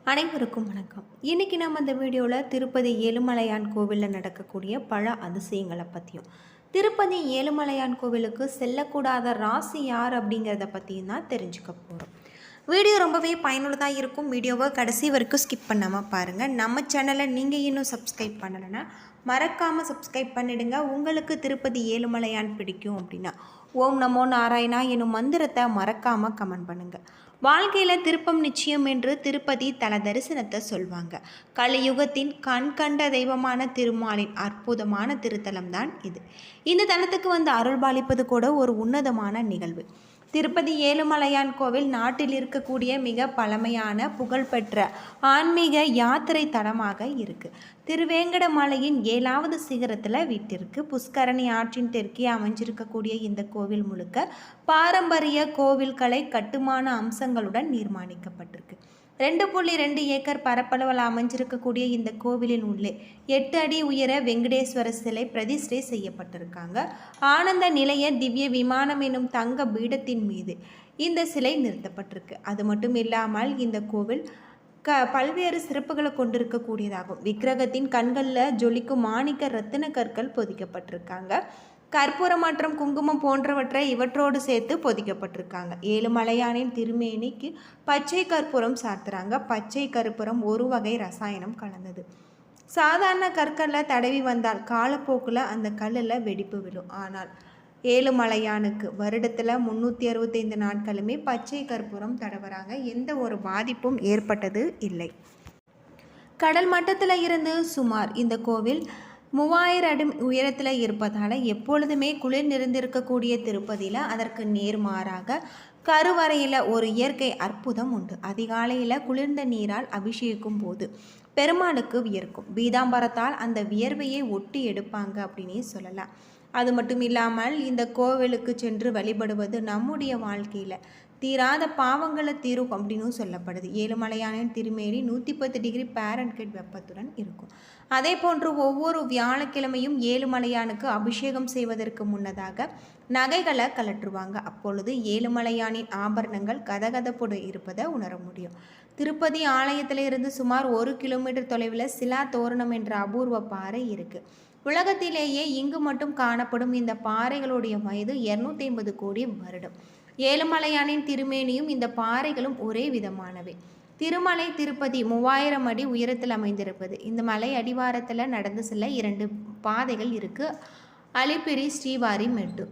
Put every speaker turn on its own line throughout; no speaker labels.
அனைவருக்கும் வணக்கம். இன்றைக்கி நம்ம இந்த வீடியோவில் திருப்பதி ஏழுமலையான் கோவிலில் நடக்கக்கூடிய பல அதிசயங்களை பற்றியும், திருப்பதி ஏழுமலையான் கோவிலுக்கு செல்லக்கூடாத ராசி யார் அப்படிங்கிறத பற்றியும் தான் தெரிஞ்சுக்க போகிறோம். வீடியோ ரொம்பவே பயனுள்ளதாக இருக்கும். வீடியோவை கடைசி வரைக்கும் ஸ்கிப் பண்ணாமல் பாருங்கள். நம்ம சேனலை நீங்கள் இன்னும் சப்ஸ்கிரைப் பண்ணலைன்னா மறக்காமல் சப்ஸ்கிரைப் பண்ணிவிடுங்க. உங்களுக்கு திருப்பதி ஏழுமலையான் பிடிக்கும் அப்படின்னா ஓம் நமோ நாராயணா எனும் மந்திரத்தை மறக்காமல் கமெண்ட் பண்ணுங்கள். வாழ்க்கையில் திருப்பம் நிச்சயம் என்று திருப்பதி தல தரிசனத்தை சொல்வாங்க. கலியுகத்தின் கண் கண்ட தெய்வமான திருமாலின் அற்புதமான திருத்தலம் தான் இது. இந்த தலத்துக்கு வந்து அருள்பாலிப்பது கூட ஒரு உன்னதமான நிகழ்வு. திருப்பதி ஏழுமலையான் கோவில் நாட்டில் இருக்கக்கூடிய மிக பழமையான புகழ்பெற்ற ஆன்மீக யாத்திரை தலமாக இருக்குது. திருவேங்கடமலையின் 7வது சிகரத்தில் வீட்டிற்கு புஷ்கரணி ஆற்றின் தெற்கே அமைஞ்சிருக்கக்கூடிய இந்த கோவில் முழுக்க பாரம்பரிய கோவில் கலை கட்டுமான அம்சங்களுடன் நிர்மாணிக்கப்பட்டிருக்கு. 2.2 ஏக்கர் பரப்பளவில் அமைஞ்சிருக்கக்கூடிய இந்த கோவிலின் உள்ளே 8 அடி உயர வெங்கடேஸ்வர சிலை பிரதிஷ்டை செய்யப்பட்டிருக்காங்க. ஆனந்த நிலைய திவ்ய விமானம் எனும் தங்க பீடத்தின் மீது இந்த சிலை நிறுத்தப்பட்டிருக்கு. அது மட்டும் இல்லாமல் இந்த கோவில் பல்வேறு சிறப்புகளை கொண்டிருக்கக்கூடியதாகும். விக்கிரகத்தின் கண்களில் ஜொலிக்கும் மாணிக்க ரத்தின கற்கள் பொதிக்கப்பட்டிருக்காங்க. கற்பூரம் மற்றும் குங்குமம் போன்றவற்றை இவற்றோடு சேர்த்து பொதிக்கப்பட்டிருக்காங்க. ஏழுமலையானின் திருமேனிக்கு பச்சை கற்பூரம் சாத்துறாங்க. பச்சை கற்பூரம் ஒரு வகை ரசாயனம் கலந்தது. சாதாரண கற்களில் தடவி வந்தால் காலப்போக்கில் அந்த கல்லில் வெடிப்பு விழும். ஆனால் ஏழுமலையானுக்கு வருடத்தில் 365 நாட்களுமே பச்சை கற்பூரம் தடவுறாங்க. எந்த ஒரு பாதிப்பும் ஏற்பட்டது இல்லை. கடல் மட்டத்தில் இருந்து சுமார் இந்த கோவில் 3000 அடி உயரத்தில் இருப்பதால் எப்பொழுதுமே குளிர் நிறைந்திருக்கக்கூடிய திருப்பதியில் அதற்கு நேர்மாறாக கருவறையில் ஒரு இயற்கை அற்புதம் உண்டு. அதிகாலையில் குளிர்ந்த நீரால் அபிஷேகிக்கும் போது பெருமாளுக்கு வியர்க்கும். பீதாம்பரத்தால் அந்த வியர்வையை ஒட்டி எடுப்பாங்க அப்படின்னே சொல்லலாம். அது மட்டும் இல்லாமல் இந்த கோவிலுக்கு சென்று வழிபடுவது நம்முடைய வாழ்க்கையில் தீராத பாவங்களை தீரும் அப்படின்னு சொல்லப்படுது. ஏழுமலையானின் திருமேனி 110 டிகிரி ஃபாரன்ஹீட் வெப்பத்துடன் இருக்கும். அதே போன்று ஒவ்வொரு வியாழக்கிழமையும் ஏழுமலையானுக்கு அபிஷேகம் செய்வதற்கு முன்னதாக நகைகளை கலற்றுவாங்க. அப்பொழுது ஏழுமலையானின் ஆபரணங்கள் கதகதப்போடு இருப்பதை உணர முடியும். திருப்பதி ஆலயத்திலிருந்து சுமார் 1 கிலோமீட்டர் தொலைவில் சிலா தோரணம் என்ற அபூர்வ பாறை இருக்குது. உலகத்திலேயே இங்கு மட்டும் காணப்படும் இந்த பாறைகளுடைய வயது 250 கோடி வருடம். ஏழுமலையானின் திருமேனியும் இந்த பாறைகளும் ஒரே விதமானவை. திருமலை திருப்பதி 3000 அடி உயரத்தில் அமைந்திருப்பது. இந்த மலை அடிவாரத்தில் நடந்து செல்ல 2 பாதைகள் இருக்குது. அலிப்பிரி, ஸ்ரீவாரி, மெட்டு.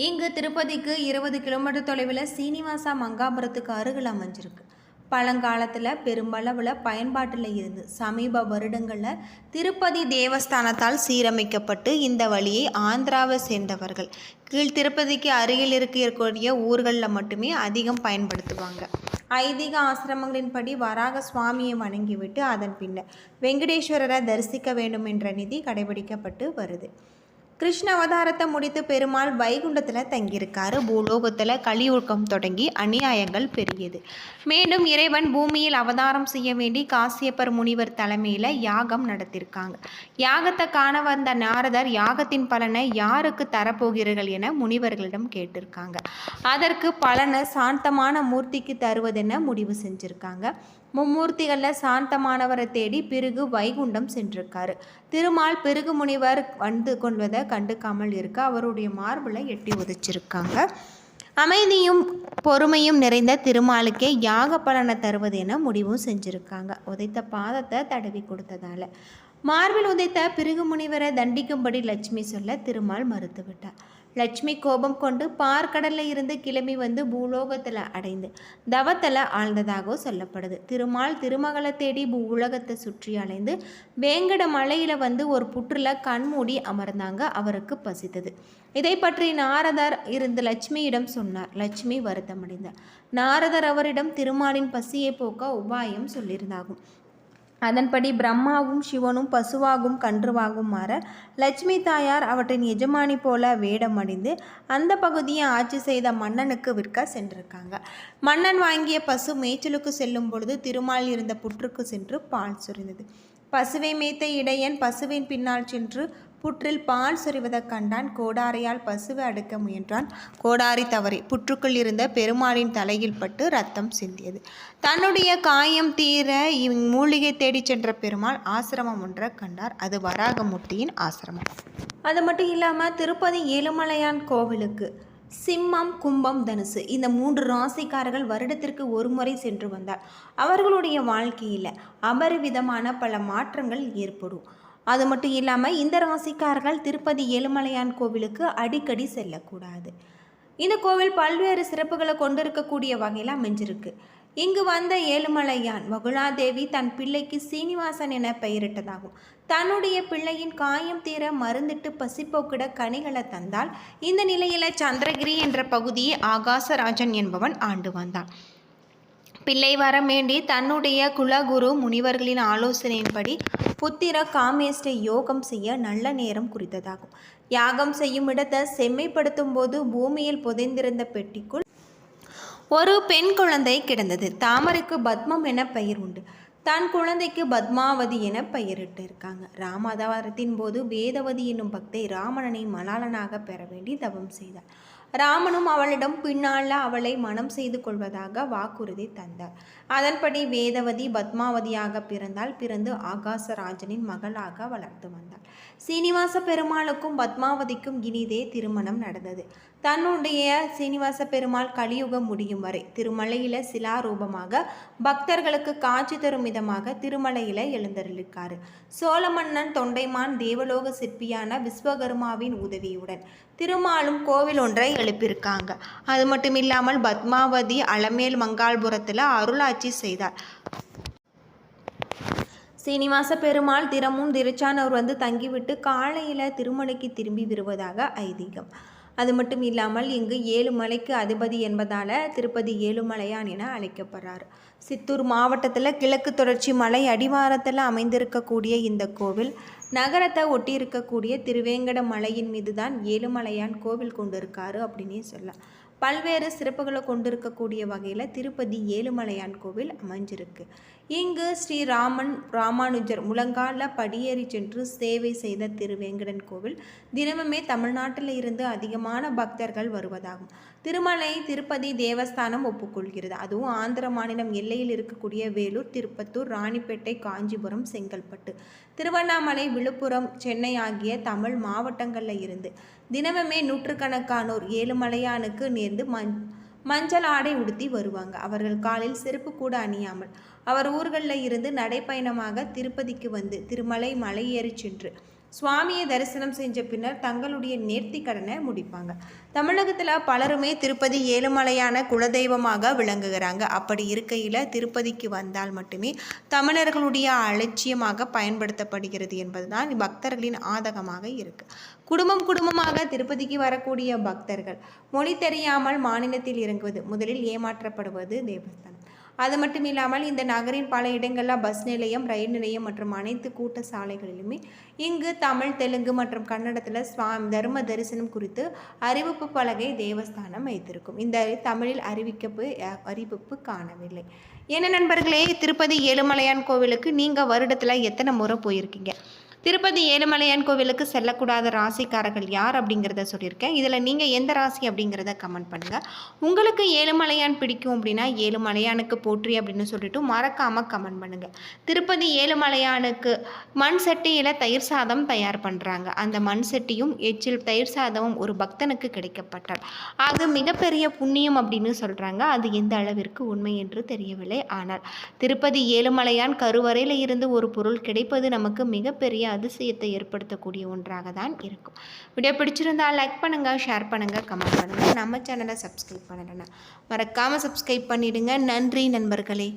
இங்கு திருப்பதிக்கு 20 கிலோமீட்டர் தொலைவில் சீனிவாசா மங்காபுரத்துக்கு அருகில் அமைஞ்சிருக்கு. பழங்காலத்தில் பெரும்பளவில் பயன்பாட்டில் இருந்து சமீப வருடங்களில் திருப்பதி தேவஸ்தானத்தால் சீரமைக்கப்பட்டு இந்த வழியை ஆந்திராவை சேர்ந்தவர்கள் கீழ் திருப்பதிக்கு அருகில் இருக்கக்கூடிய ஊர்களில் மட்டுமே அதிகம் பயன்படுத்துவாங்க. ஐதீக ஆசிரமங்களின்படி வராக சுவாமியை வணங்கிவிட்டு அதன் பின்னர் வெங்கடேஸ்வரரை தரிசிக்க வேண்டும் என்ற நிதி கடைபிடிக்கப்பட்டு வருது. கிருஷ்ண அவதாரத்தை முடித்து பெருமாள் வைகுண்டத்தில் தங்கியிருக்காரு. பூலோகத்தில் கலியுகம் தொடங்கி அநியாயங்கள் பெரியது. மேலும் இறைவன் பூமியில் அவதாரம் செய்ய வேண்டி காசியப்பர் முனிவர் தலைமையில் யாகம் நடத்தியிருக்காங்க. யாகத்தை காண வந்த நாரதர் யாகத்தின் பலனை யாருக்கு தரப்போகிறீர்கள் என முனிவர்களிடம் கேட்டிருக்காங்க. அதற்கு பலனை சாந்தமான மூர்த்திக்கு தருவதென முடிவு செஞ்சுருக்காங்க. மும்மூர்த்திகளில் சாந்தமானவரை தேடி பிருகு வைகுண்டம் சென்றிருக்காரு. திருமால் பிருகு முனிவர் வந்து கொள்வதை கண்டுக்காமல் இருக்க அவருடைய மார்பில் எட்டி உதைச்சிருக்காங்க. அமைதியும் பொறுமையும் நிறைந்த திருமாலுக்கே யாக பலனை தருவது என முடிவும் செஞ்சுருக்காங்க. உதைத்த பாதத்தை தடவி கொடுத்ததால மார்பில் உதைத்த பிருகு முனிவரை தண்டிக்கும்படி லட்சுமி சொல்ல திருமால் மறுத்துவிட்டார். லட்சுமி கோபம் கொண்டு பார்க்கடலில் இருந்து கிளம்பி வந்து பூலோகத்தில் அடைந்து தவத்தில் ஆழ்ந்ததாக சொல்லப்படுது. திருமால் திருமகளை தேடி உலகத்தை சுற்றி அலைந்து வேங்கட மலையில் வந்து ஒரு புற்றில் கண்மூடி அமர்ந்தாங்க. அவருக்கு பசித்தது. இதை பற்றி நாரதர் இருந்து லட்சுமியிடம் சொன்னார். லட்சுமி வருத்தமடைந்தார். நாரதர் அவரிடம் திருமாலின் பசியை போக்க உபாயம் சொல்லியிருந்தாகும். அதன்படி பிரம்மாவும் சிவனும் பசுவாகும் கன்றுவாகும் மாற லட்சுமி தாயார் அவற்றின் எஜமானி போல வேடமடைந்து அந்த பகுதியை ஆட்சி செய்த மன்னனுக்கு விற்க சென்றிருக்காங்க. மன்னன் வாங்கிய பசு மேய்ச்சலுக்கு செல்லும் பொழுது திருமால் இருந்த புற்றுக்கு சென்று பால் சொரிந்தது. பசுவை மேய்த்த இடையன் பசுவின் பின்னால் சென்று புற்றில் பால் சொரிவதைக் கண்டான். கோடாரியால் பசுவை அடுக்க முயன்றான். கோடாரி தவறி புற்றுக்குள் இருந்த பெருமாளின் தலையில் பட்டு ரத்தம் சிந்தியது. தன்னுடைய காயம் தீர மூலிகை தேடிச் சென்ற பெருமாள் ஆசிரமம் ஒன்றை கண்டார். அது வராகமூர்த்தியின் ஆசிரமம். அது மட்டும் இல்லாமல் திருப்பதி ஏழுமலையான் கோவிலுக்கு சிம்மம், கும்பம், தனுசு இந்த 3 ராசிக்காரர்கள் வருடத்திற்கு ஒரு முறை சென்று வந்தார் அவர்களுடைய வாழ்க்கையில் அபரிவிதமான பல மாற்றங்கள் ஏற்படும். அது மட்டும் இல்லாமல் இந்த ராசிக்காரர்கள் திருப்பதி ஏழுமலையான் கோவிலுக்கு அடிக்கடி செல்லக்கூடாது. இந்த கோவில் பல்வேறு சிறப்புகளை கொண்டிருக்கக்கூடிய வகையில் அமைஞ்சிருக்கு. இங்கு வந்த ஏழுமலையான் வகுலாதேவி தன் பிள்ளைக்கு சீனிவாசன் என பெயரிட்டதாகும். தன்னுடைய பிள்ளையின் காயம் தீர மருந்திட்டு பசிப்போக்கிட கனிகளை தந்தால். இந்த நிலையில் சந்திரகிரி என்ற பகுதியை ஆகாசராஜன் என்பவன் ஆண்டு வந்தான். பிள்ளை வர வேண்டி தன்னுடைய குலகுரு முனிவர்களின் ஆலோசனையின்படி புத்திர காமேஷ்ட யோகம் செய்ய நல்ல நேரம் குறித்ததாகும். யாகம் செய்யும் இடத்தை செம்மைப்படுத்தும் போது பூமியில் புதைந்திருந்த பெட்டிக்குள் ஒரு பெண் குழந்தை கிடந்தது. தாமரைக்கு பத்மம் என பெயர் உண்டு. தன் குழந்தைக்கு பத்மாவதி என பெயரிட்டு இருக்காங்க. ராமாவதாரத்தின் போது வேதவதி என்னும் பக்தை ராமணனை மணாளனாக பெற வேண்டி தவம் செய்தார். ராமனும் அவளிடம் பின்னால் அவளை மனம் செய்து கொள்வதாக வாக்குறுதி தந்தார். அதன்படி வேதவதி பத்மாவதியாக பிறந்து ஆகாசராஜனின் மகளாக வளர்த்து வந்தாள். சீனிவாச பெருமாளுக்கும் பத்மாவதிக்கும் இனிதே திருமணம் நடந்தது. தன்னுடைய சீனிவாச பெருமாள் கலியுகம் முடியும் வரை திருமலையில சிலாரூபமாக பக்தர்களுக்கு காட்சி தரும் விதமாக திருமலையில எழுந்தருளிருக்காரு. சோழ மன்னன் தொண்டைமான் தேவலோக சிற்பியான விஸ்வகர்மாவின் உதவியுடன் திருமாலும் கோவில் ஒன்றை எழுப்பியிருக்காங்க. அது மட்டும் இல்லாமல் பத்மாவதி அலமேல் மங்காள்புரத்தில் அருளாட்சி செய்தார். சீனிவாச பெருமாள் தினமும் திருச்சானூர் வந்து தங்கிவிட்டு காலையில் திருமலைக்கு திரும்பி வருவதாக ஐதீகம். அது மட்டும் இல்லாமல் இங்கு 7 மலைக்கு அதிபதி என்பதால் திருப்பதி ஏழுமலையான் என அழைக்கப்படுறார். சித்தூர் மாவட்டத்தில் கிழக்கு தொடர்ச்சி மலை அடிவாரத்தில் அமைந்திருக்கக்கூடிய இந்த கோவில் நகரத்தை ஒட்டி இருக்கக்கூடிய திருவேங்கட மலையின் மீது தான் ஏழுமலையான் கோவில் கொண்டிருக்காரு அப்படின்னே சொல்லலாம். பல்வேறு சிறப்புகளை கொண்டிருக்கக்கூடிய வகையில் திருப்பதி ஏழுமலையான் கோவில் அமைஞ்சிருக்கு. இங்கு ஸ்ரீராமன் ராமானுஜர் முழங்கால படியேறி சென்று சேவை செய்த திருவேங்கடன் கோவில் தினமுமே தமிழ்நாட்டில் இருந்து அதிகமான பக்தர்கள் வருவதாகும். திருமலை திருப்பதி தேவஸ்தானம் ஒப்புக்கொள்கிறது. அதுவும் ஆந்திர மாநிலம் எல்லையில் இருக்கக்கூடிய வேலூர், திருப்பத்தூர், ராணிப்பேட்டை, காஞ்சிபுரம், செங்கல்பட்டு, திருவண்ணாமலை, விழுப்புரம், சென்னை ஆகிய தமிழ் மாவட்டங்களில் இருந்து தினமுமே நூற்றுக்கணக்கானோர் ஏழுமலையானுக்கு நேர்ந்து மஞ்சள் ஆடை உடுத்தி வருவாங்க. அவர்கள் காலில் செருப்பு கூட அணியாமல் அவர் ஊர்களில் இருந்து நடைப்பயணமாக திருப்பதிக்கு வந்து திருமலை மலையேறி சென்று சுவாமியை தரிசனம் செஞ்ச பின்னர் தங்களுடைய நேர்த்தி கடனை முடிப்பாங்க. தமிழகத்தில் பலருமே திருப்பதி ஏழுமலையான குலதெய்வமாக விளங்குகிறாங்க. அப்படி இருக்கையில் திருப்பதிக்கு வந்தால் மட்டுமே தமிழர்களுடைய அலட்சியமாக பயன்படுத்தப்படுகிறது என்பதுதான் பக்தர்களின் ஆதகமாக இருக்கு. குடும்பமாக திருப்பதிக்கு வரக்கூடிய பக்தர்கள் மொழி தெரியாமல் மாநிலத்தில் இறங்குவது, முதலில் ஏமாற்றப்படுவது தேவஸ்தானம். அது மட்டும் இல்லாமல் இந்த நகரின் பல இடங்களில் பஸ் நிலையம், ரயில் நிலையம் மற்றும் அனைத்து கூட்ட சாலைகளிலுமே இங்கு தமிழ், தெலுங்கு மற்றும் கன்னடத்தில் தர்ம தரிசனம் குறித்து அறிவிப்பு பலகை தேவஸ்தானம் வைத்திருக்கும். இந்த தமிழில் அறிவிப்பு காணவில்லை. என்ன நண்பர்களே, திருப்பதி ஏழுமலையான் கோவிலுக்கு நீங்கள் வருடத்தில் எத்தனை முறை போயிருக்கீங்க? திருப்பதி ஏழுமலையான் கோவிலுக்கு செல்லக்கூடாத ராசிக்காரர்கள் யார் அப்படிங்கிறத சொல்லியிருக்கேன். இதில் நீங்கள் எந்த ராசி அப்படிங்கிறத கமெண்ட் பண்ணுங்கள். உங்களுக்கு ஏழுமலையான் பிடிக்கும் அப்படின்னா ஏழுமலையானுக்கு போற்றி அப்படின்னு சொல்லிட்டு மறக்காமல் கமெண்ட் பண்ணுங்கள். திருப்பதி ஏழுமலையானுக்கு மண் சட்டியில் தயிர் சாதம் தயார் பண்ணுறாங்க. அந்த மண் சட்டியும் எச்சில் தயிர் சாதமும் ஒரு பக்தனுக்கு கிடைக்கப்பட்டால் அது மிகப்பெரிய புண்ணியம் அப்படின்னு சொல்கிறாங்க. அது எந்த அளவிற்கு உண்மை என்று தெரியவில்லை. ஆனால் திருப்பதி ஏழுமலையான் கருவறையில் இருந்து ஒரு பொருள் கிடைப்பது நமக்கு மிகப்பெரிய அதிசயத்தை ஏற்படுத்தக்கூடிய ஒன்றாக தான் இருக்கும். வீடியோ பிடிச்சிருந்தால் லைக் பண்ணுங்கள், ஷேர் பண்ணுங்கள், கமெண்ட் பண்ணுங்கள். நம்ம சேனலை சப்ஸ்கிரைப் பண்ணலைன்னா மறக்காமல் சப்ஸ்கிரைப் பண்ணிடுங்க. நன்றி நண்பர்களே.